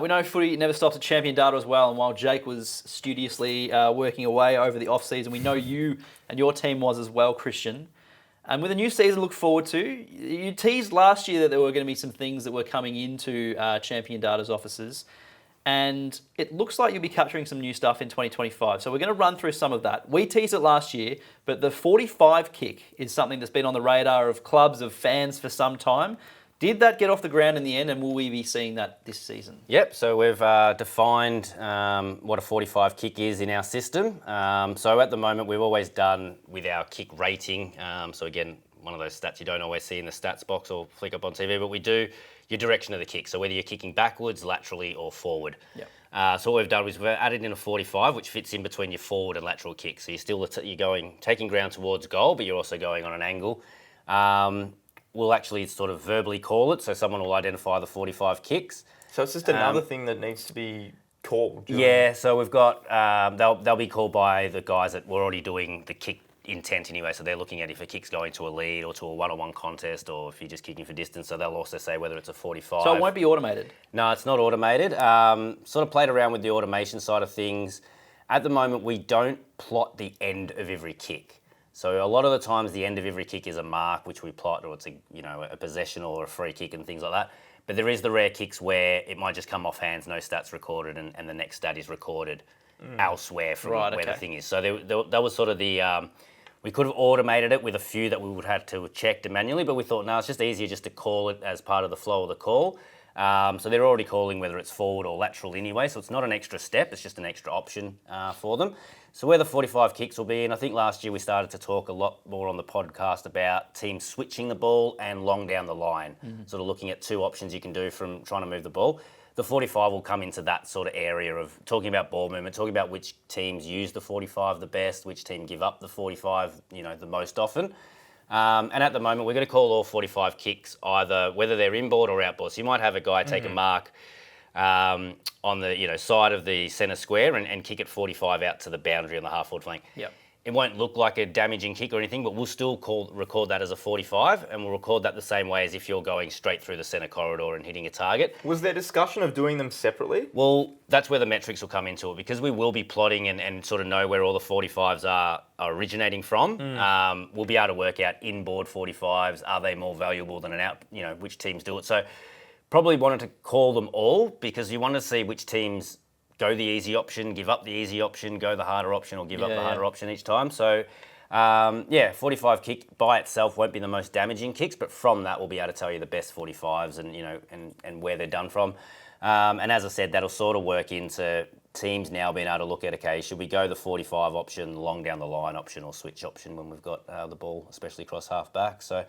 We know footy never stops at Champion Data as well, and while Jake was studiously working away over the off-season, we know you and your team was as well, Christian. And with a new season to look forward to, you teased last year that there were going to be some things that were coming into Champion Data's offices, and it looks like you'll be capturing some new stuff in 2025. So we're going to run through some of that. We teased it last year, but the 45 kick is something that's been on the radar of clubs, of fans for some time. Did that get off the ground in the end, and will we be seeing that this season? Yep, so we've defined what a 45 kick is in our system. So at the moment, we've always done with our kick rating. So again, one of those stats you don't always see in the stats box or flick up on TV, but we do your direction of the kick. So whether you're kicking backwards, laterally, or forward. Yep. So what we've done is we've added in a 45, which fits in between your forward and lateral kick. So you're taking ground towards goal, but you're also going on an angle. We'll actually sort of verbally call it, so someone will identify the 45 kicks. So it's just another thing that needs to be called. Yeah, so we've got, they'll be called by the guys that were already doing the kick intent anyway, so they're looking at if a kick's going to a lead or to a one-on-one contest or if you're just kicking for distance, so they'll also say whether it's a 45. So it won't be automated? No, it's not automated. Sort of played around with the automation side of things. At the moment, we don't plot the end of every kick. So a lot of the times the end of every kick is a mark which we plot, or it's a possession or a free kick and things like that. But there is the rare kicks where it might just come off hands, no stats recorded, and the next stat is recorded elsewhere from where the thing is. So that was sort of the, we could have automated it with a few that we would have to check manually, but we thought, no, it's just easier just to call it as part of the flow of the call. So they're already calling whether it's forward or lateral anyway, so it's not an extra step, it's just an extra option for them. So where the 45 kicks will be, and I think last year we started to talk a lot more on the podcast about teams switching the ball and long down the line, sort of looking at two options you can do from trying to move the ball. The 45 will come into that sort of area of talking about ball movement, talking about which teams use the 45 the best, which team give up the 45, the most often. And at the moment, we're going to call all 45 kicks either whether they're inboard or outboard. So you might have a guy take a mark on the side of the centre square and kick it 45 out to the boundary on the half-forward flank. Yep. It won't look like a damaging kick or anything, but we'll still record that as a 45, and we'll record that the same way as if you're going straight through the centre corridor and hitting a target. Was there discussion of doing them separately? Well, that's where the metrics will come into it, because we will be plotting and sort of know where all the 45s are originating from. We'll be able to work out inboard 45s, are they more valuable than an out, which teams do it. So probably wanted to call them all because you want to see which teams go the easy option, give up the easy option, go the harder option, or give up the harder option each time. So, 45 kick by itself won't be the most damaging kicks, but from that we'll be able to tell you the best 45s and where they're done from. And as I said, that'll sort of work into teams now being able to look at, okay, should we go the 45 option, long down the line option, or switch option when we've got the ball, especially cross half back. So.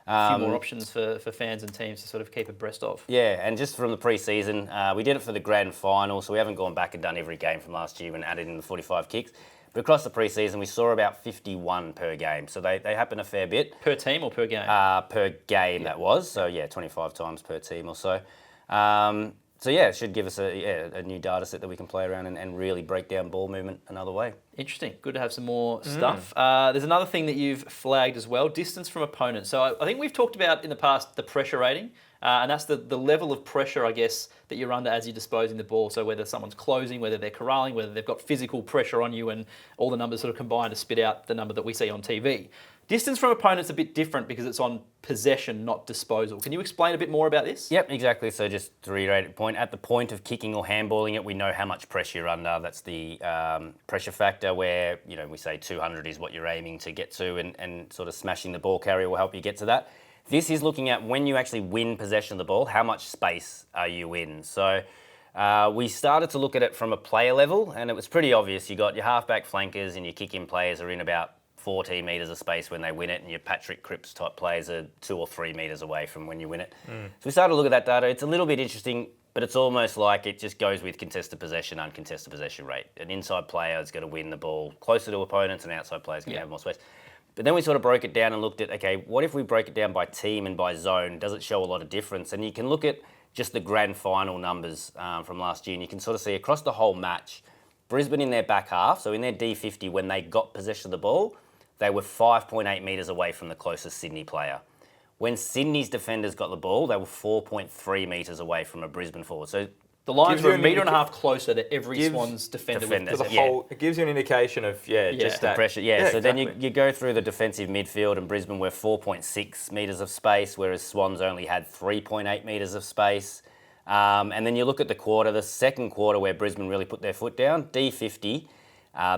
A few more options for fans and teams to sort of keep abreast of. Yeah, and just from the pre-season, we did it for the grand final, so we haven't gone back and done every game from last year and added in the 45 kicks. But across the pre-season, we saw about 51 per game, so they happen a fair bit. Per team or per game? Per game, that was. So, 25 times per team or so. It should give us a new data set that we can play around and really break down ball movement another way. Interesting. Good to have some more stuff. There's another thing that you've flagged as well, distance from opponents. So I think we've talked about in the past the pressure rating, and that's the level of pressure, I guess, that you're under as you're disposing the ball. So whether someone's closing, whether they're corralling, whether they've got physical pressure on you, and all the numbers sort of combine to spit out the number that we see on TV. Distance from opponents a bit different because it's on possession, not disposal. Can you explain a bit more about this? Yep, exactly. So just to reiterate the point, at the point of kicking or handballing it, we know how much pressure you're under. That's the pressure factor where, we say 200 is what you're aiming to get to, and sort of smashing the ball carrier will help you get to that. This is looking at when you actually win possession of the ball, how much space are you in? So we started to look at it from a player level, and it was pretty obvious. You got your halfback flankers and your kick-in players are in about 14 metres of space when they win it, and your Patrick Cripps type players are 2 or 3 metres away from when you win it. So we started to look at that data. It's a little bit interesting, but it's almost like it just goes with contested possession, uncontested possession rate. An inside player is going to win the ball closer to opponents, and an outside player is going to have more space. But then we sort of broke it down and looked at, okay, what if we break it down by team and by zone? Does it show a lot of difference? And you can look at just the grand final numbers from last year, and you can sort of see across the whole match, Brisbane in their back half, so in their D50, when they got possession of the ball, they were 5.8 metres away from the closest Sydney player. When Sydney's defenders got the ball, they were 4.3 metres away from a Brisbane forward. So The lines Gives were you a an metre and a indica- half closer to every Gives Swans defender. defenders, For the Yeah. whole, it gives you an indication of just the that pressure. Yeah, so then exactly. you go through the defensive midfield, and Brisbane were 4.6 metres of space, whereas Swans only had 3.8 metres of space. And then you look at the second quarter where Brisbane really put their foot down, D50,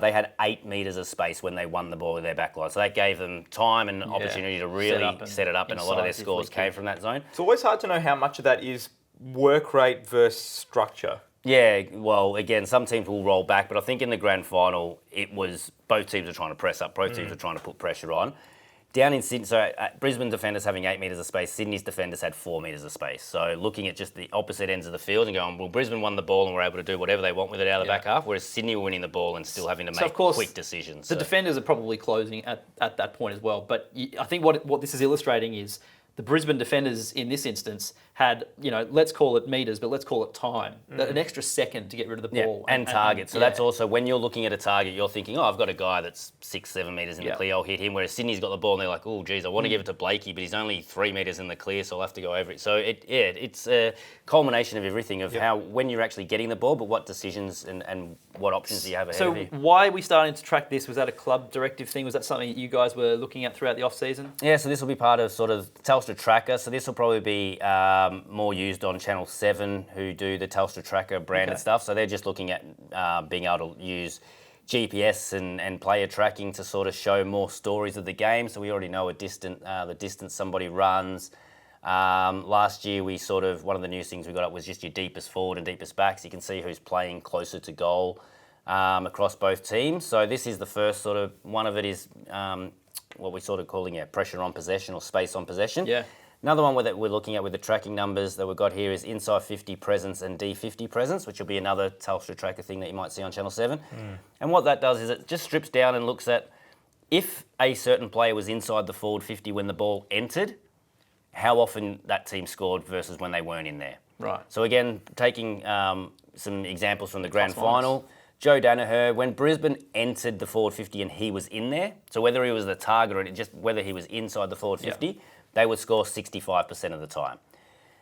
they had 8 metres of space when they won the ball with their backline. So that gave them time and opportunity to really set it up, and a lot of their scores came from that zone. It's always hard to know how much of that is work rate versus structure. Yeah, well, again, some teams will roll back, but I think in the grand final, it was both teams are trying to press up, both teams are trying to put pressure on. Down in Sydney, so Brisbane defenders having 8 metres of space, Sydney's defenders had 4 metres of space. So looking at just the opposite ends of the field and going, well, Brisbane won the ball and were able to do whatever they want with it out of the back half, whereas Sydney were winning the ball and still having to make quick decisions. The defenders are probably closing at that point as well. But I think what this is illustrating is the Brisbane defenders in this instance had, let's call it metres, but let's call it time. An extra second to get rid of the ball. And target. So that's also, when you're looking at a target, you're thinking, I've got a guy that's 6-7 metres in the clear, I'll hit him. Whereas Sydney's got the ball and they're like, oh, geez, I want to give it to Blakey, but he's only 3 metres in the clear, so I'll have to go over it. So it's a culmination of everything of how, when you're actually getting the ball, but what decisions and what options do you have ahead of you. So why are we starting to track this? Was that a club directive thing? Was that something that you guys were looking at throughout the off-season? Yeah, so this will be part of sort of Telstra Tracker. So this will probably be more used on Channel 7, who do the Telstra Tracker branded stuff. So they're just looking at being able to use GPS and player tracking to sort of show more stories of the game. So we already know the distance somebody runs. Last year, one of the new things we got up was just your deepest forward and deepest back, so you can see who's playing closer to goal across both teams. So this is the first sort of, one of it is what we're sort of calling pressure on possession or space on possession. Yeah. Another one that we're looking at with the tracking numbers that we've got here is inside 50 presence and D50 presence, which will be another Telstra Tracker thing that you might see on Channel 7. And what that does is it just strips down and looks at if a certain player was inside the forward 50 when the ball entered, how often that team scored versus when they weren't in there. Right. So again, taking some examples from the grand final, Joe Danaher, when Brisbane entered the forward 50 and he was in there, so whether he was the target or just whether he was inside the forward 50, they would score 65% of the time.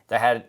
They had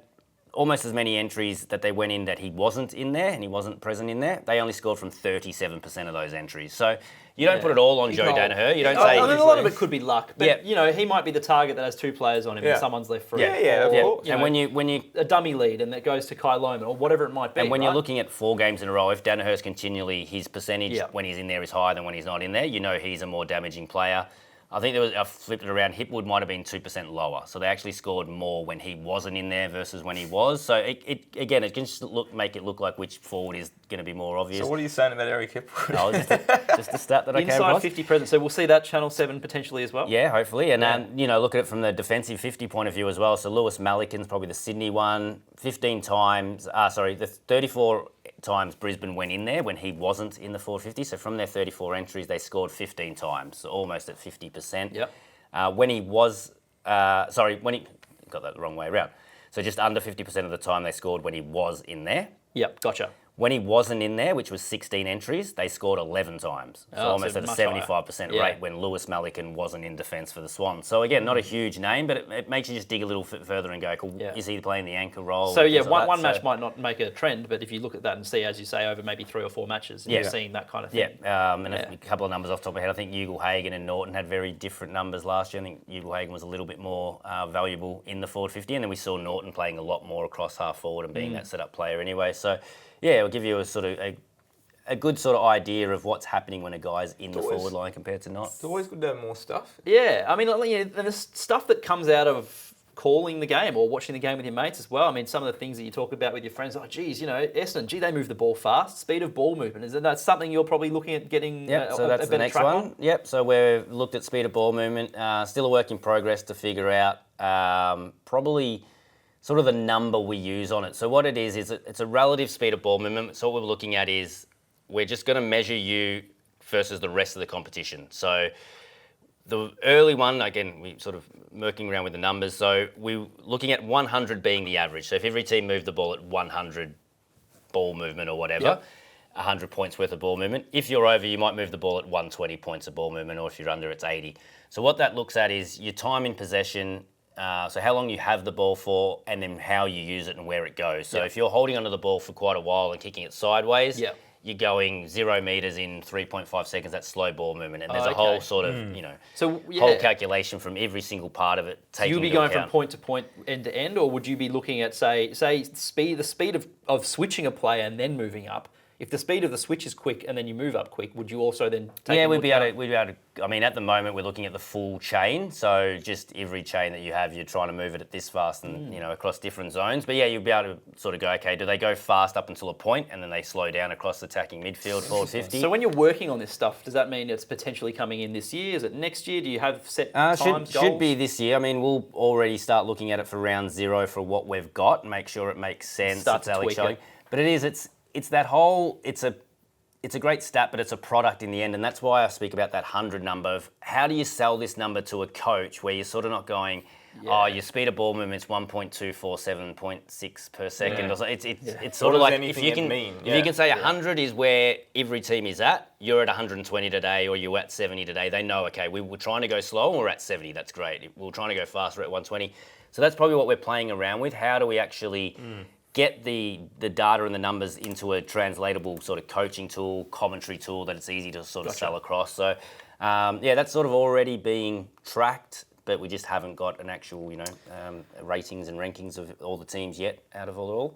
almost as many entries that they went in that he wasn't in there and he wasn't present in there. They only scored from 37% of those entries. So you don't put it all on Joe Danaher. You don't say... I mean, a lot of it could be luck, but he might be the target that has 2 players on him and someone's left free. Of course. And when you a dummy lead and that goes to Kai Loman or whatever it might be. And when you're looking at 4 games in a row, if Danaher's continually, his percentage when he's in there is higher than when he's not in there, you know he's a more damaging player. I think I flipped it around, Hipwood might have been 2% lower. So they actually scored more when he wasn't in there versus when he was. So it can just make it look like which forward is going to be more obvious. So what are you saying about Eric Hipwood? Oh, just a stat that I came inside across. 50 presence, so we'll see that Channel 7 potentially as well? Yeah, hopefully. And look at it from the defensive 50 point of view as well. So Lewis Malikan's probably the Sydney one. 34 times Brisbane went in there when he wasn't in the 450. So from their 34 entries, they scored 15 times, so almost at 50%. Yep. When he got that the wrong way around. So just under 50% of the time they scored when he was in there. Yep, gotcha. When he wasn't in there, which was 16 entries, they scored 11 times. So almost at a 75% rate when Lewis Malikan wasn't in defence for the Swans. So again, not a huge name, but it makes you just dig a little bit further and go, is he playing the anchor role? So one match might not make a trend, but if you look at that and see, as you say, over maybe 3 or 4 matches, you're seeing that kind of thing. A couple of numbers off the top of my head. I think Ugle-Hagan and Norton had very different numbers last year. I think Ugle-Hagan was a little bit more valuable in the forward 50, and then we saw Norton playing a lot more across half forward and being that set-up player anyway. So it'll give you a sort of a good sort of idea of what's happening when a guy's in the forward line compared to not. It's always good to have more stuff. Yeah, I mean, and the stuff that comes out of calling the game or watching the game with your mates as well. I mean, some of the things that you talk about with your friends, Essendon, they move the ball fast, speed of ball movement. Is that something you're probably looking at getting so that's the next one. On? Yep, so we've looked at speed of ball movement. Still a work in progress to figure out probably sort of the number we use on it. So what it is it's a relative speed of ball movement. So what we're looking at is we're just going to measure you versus the rest of the competition. So the early one, again, we sort of murking around with the numbers. So we're looking at 100 being the average. So if every team moved the ball at 100 ball movement or whatever, 100 points worth of ball movement. If you're over, you might move the ball at 120 points of ball movement, or if you're under, it's 80. So what that looks at is your time in possession So how long you have the ball for, and then how you use it and where it goes. So Yeah. if you're holding onto the ball for quite a while and kicking it sideways, Yeah. you're going 0 meters in 3.5 seconds. That's slow ball movement, and there's a okay. whole sort of So yeah. whole calculation from every single part of it. So you'll be into going account. from point to point, end to end, or would you be looking at the speed of switching a player and then moving up? If the speed of the switch is quick and then you move up quick, would you also then take? Yeah, into we'd be able account- to. I mean, at the moment, we're looking at the full chain. So just every chain that you have, you're trying to move it at this fast and across different zones. But yeah, you'll be able to sort of go, okay, do they go fast up until a point and then they slow down across attacking midfield forward 50? So when you're working on this stuff, does that mean it's potentially coming in this year? Is it next year? Do you have set times, should goals? be this year. I mean, we'll already start looking at it for round 0 for what we've got and make sure it makes sense. Start It's to Alex tweak showing. it. But it's that whole, it's a great stat, but it's a product in the end. And that's why I speak about that 100 number of how do you sell this number to a coach where you're sort of not going, oh, your speed of ball movement's 1.247.6 per second. Yeah. Or so. It's What sort of does like anything if you can say 100 is where every team is at, you're at 120 today or you're at 70 today, they know, okay, we were trying to go slow and we're at 70, that's great. We're trying to go fast, we're at 120. So that's probably what we're playing around with. How do we actually get the data and the numbers into a translatable sort of coaching tool, commentary tool that it's easy to sort of sell across. So, that's sort of already being tracked, but we just haven't got an actual, ratings and rankings of all the teams yet out of it all.